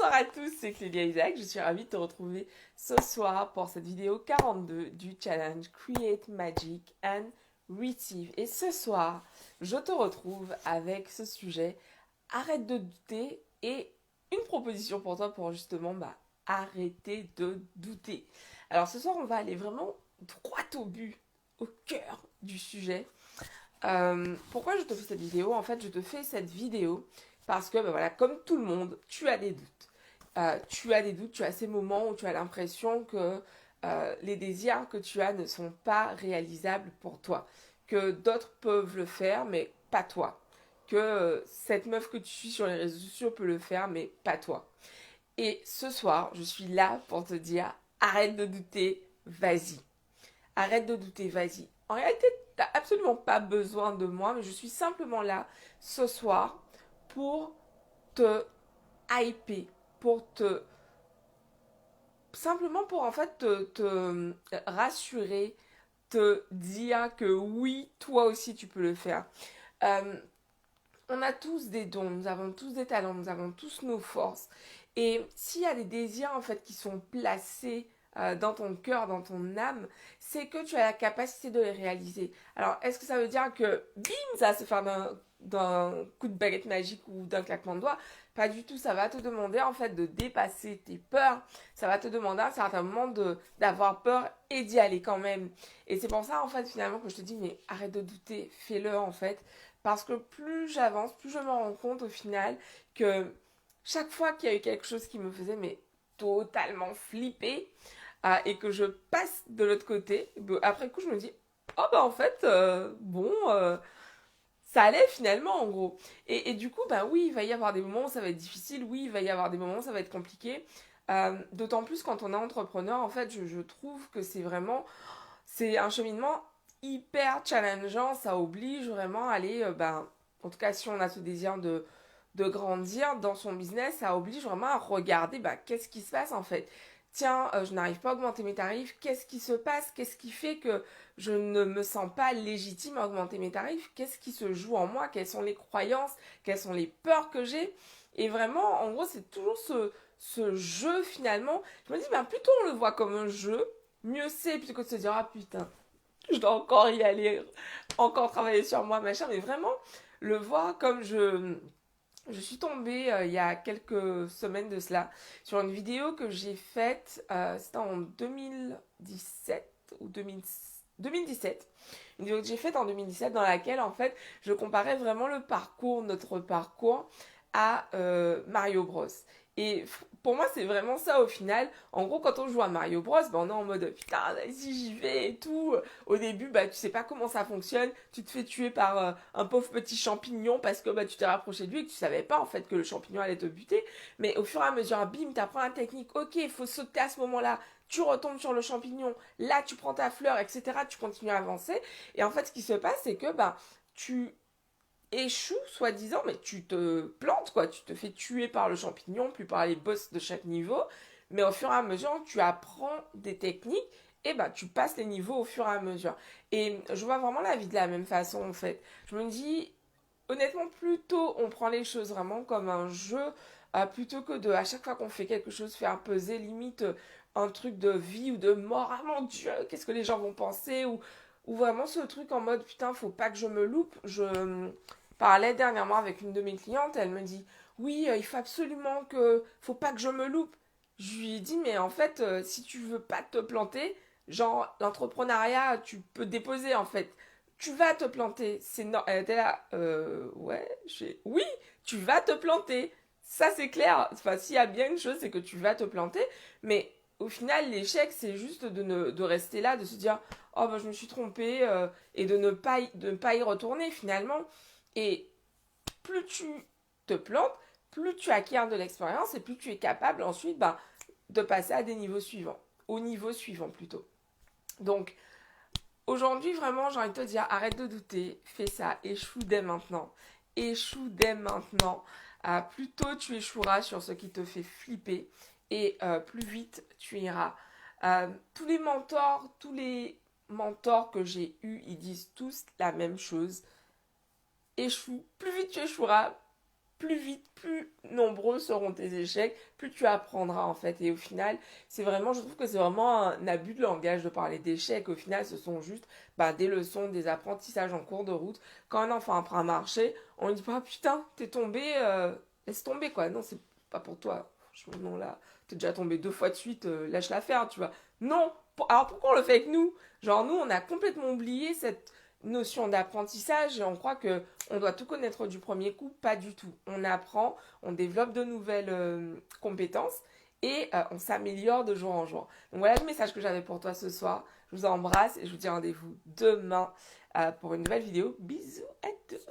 Bonsoir à tous, c'est Clélia Isaac. Je suis ravie de te retrouver ce soir pour cette vidéo 42 du challenge Create Magic and Receive. Et ce soir, je te retrouve avec ce sujet arrête de douter et une proposition pour toi pour justement arrêter de douter. Alors ce soir, on va aller vraiment droit au but, au cœur du sujet. Pourquoi je te fais cette vidéo? En fait, je te fais cette vidéo parce que, voilà, comme tout le monde, tu as des doutes. Tu as ces moments où tu as l'impression que les désirs que tu as ne sont pas réalisables pour toi. Que d'autres peuvent le faire, mais pas toi. Que cette meuf que tu suis sur les réseaux sociaux peut le faire, mais pas toi. Et ce soir, je suis là pour te dire, arrête de douter, vas-y. Arrête de douter, vas-y. En réalité, t'as absolument pas besoin de moi, mais je suis simplement là ce soir pour te hyper, pour te simplement pour en fait te rassurer, te dire que oui, toi aussi tu peux le faire. Euh, on a tous des dons, nous avons tous des talents, nous avons tous nos forces. Et s'il y a des désirs en fait qui sont placés dans ton cœur, dans ton âme, c'est que tu as la capacité de les réaliser. Alors, est-ce que ça veut dire que bim, ça va se faire d'un coup de baguette magique ou d'un claquement de doigts? Pas du tout, ça va te demander en fait de dépasser tes peurs, ça va te demander à un certain moment d'avoir peur et d'y aller quand même. Et c'est pour ça en fait finalement que je te dis mais arrête de douter, fais-le en fait. Parce que plus j'avance, plus je me rends compte au final que chaque fois qu'il y a eu quelque chose qui me faisait mais totalement flipper et que je passe de l'autre côté, après coup je me dis oh bah en fait ça allait finalement en gros. Et du coup bah oui il va y avoir des moments où ça va être difficile, oui il va y avoir des moments où ça va être compliqué. D'autant plus quand on est entrepreneur en fait je trouve que c'est un cheminement hyper challengeant, ça oblige vraiment à aller, en tout cas si on a ce désir de grandir dans son business, ça oblige vraiment à regarder qu'est-ce qui se passe en fait. Tiens, je n'arrive pas à augmenter mes tarifs, qu'est-ce qui se passe? Qu'est-ce qui fait que je ne me sens pas légitime à augmenter mes tarifs? Qu'est-ce qui se joue en moi? Quelles sont les croyances? Quelles sont les peurs que j'ai? Et vraiment, en gros, c'est toujours ce jeu finalement. Je me dis, plutôt on le voit comme un jeu, mieux c'est plutôt que de se dire, ah putain, je dois encore y aller, encore travailler sur moi, machin, mais vraiment le voir comme je suis tombée il y a quelques semaines de cela sur une vidéo que j'ai faite, c'était en 2017 ou 2017. Une vidéo que j'ai faite en 2017 dans laquelle en fait je comparais vraiment notre parcours à Mario Bros. Et pour moi, c'est vraiment ça au final. En gros, quand on joue à Mario Bros, on est en mode putain, vas-y, j'y vais et tout. Au début, tu sais pas comment ça fonctionne. Tu te fais tuer par un pauvre petit champignon parce que tu t'es rapproché de lui et que tu savais pas en fait que le champignon allait te buter. Mais au fur et à mesure, bim, t'apprends la technique. Ok, il faut sauter à ce moment-là. Tu retombes sur le champignon. Là, tu prends ta fleur, etc. Tu continues à avancer. Et en fait, ce qui se passe, c'est que tu échoues, soi-disant, mais tu te plantes, quoi. Tu te fais tuer par le champignon, puis par les boss de chaque niveau. Mais au fur et à mesure, tu apprends des techniques et tu passes les niveaux au fur et à mesure. Et je vois vraiment la vie de la même façon, en fait. Je me dis, honnêtement, plutôt on prend les choses vraiment comme un jeu, plutôt que à chaque fois qu'on fait quelque chose, faire peser limite un truc de vie ou de mort. Ah mon Dieu, qu'est-ce que les gens vont penser? Ou vraiment ce truc en mode, putain, faut pas que je me loupe. Je parlais dernièrement avec une de mes clientes, elle me dit oui, il faut absolument faut pas que je me loupe. Je lui ai dit mais en fait si tu veux pas te planter, genre l'entrepreneuriat tu peux déposer en fait. Tu vas te planter, c'est non. Elle était là, ouais, oui, tu vas te planter. Ça c'est clair. Enfin, s'il y a bien une chose, c'est que tu vas te planter. Mais au final, l'échec, c'est juste de rester là, de se dire, oh je me suis trompée, et de ne pas y retourner finalement. Et plus tu te plantes, plus tu acquiers de l'expérience et plus tu es capable ensuite de passer à des niveaux suivants, au niveau suivant plutôt. Donc aujourd'hui vraiment j'ai envie de te dire arrête de douter, fais ça, échoue dès maintenant. Échoue dès maintenant. Plus tôt tu échoueras sur ce qui te fait flipper et plus vite tu iras. Tous les mentors que j'ai eus, ils disent tous la même chose. Échoue, plus vite tu échoueras, plus vite, plus nombreux seront tes échecs, plus tu apprendras en fait. Et au final, je trouve que c'est vraiment un abus de langage de parler d'échecs. Au final, ce sont juste des leçons, des apprentissages en cours de route. Quand un enfant apprend à marcher, on lui dit pas, putain, t'es tombé, laisse tomber quoi. Non, c'est pas pour toi. Franchement, non, là, t'es déjà tombé 2 fois de suite, lâche la faire, tu vois. Non, alors pourquoi on le fait avec nous? Genre, nous, on a complètement oublié cette notion d'apprentissage et on croit que on doit tout connaître du premier coup. Pas du tout. On apprend, on développe de nouvelles compétences et on s'améliore de jour en jour. Donc voilà le message que j'avais pour toi ce soir. Je vous embrasse et je vous dis rendez-vous demain pour une nouvelle vidéo. Bisous à tous.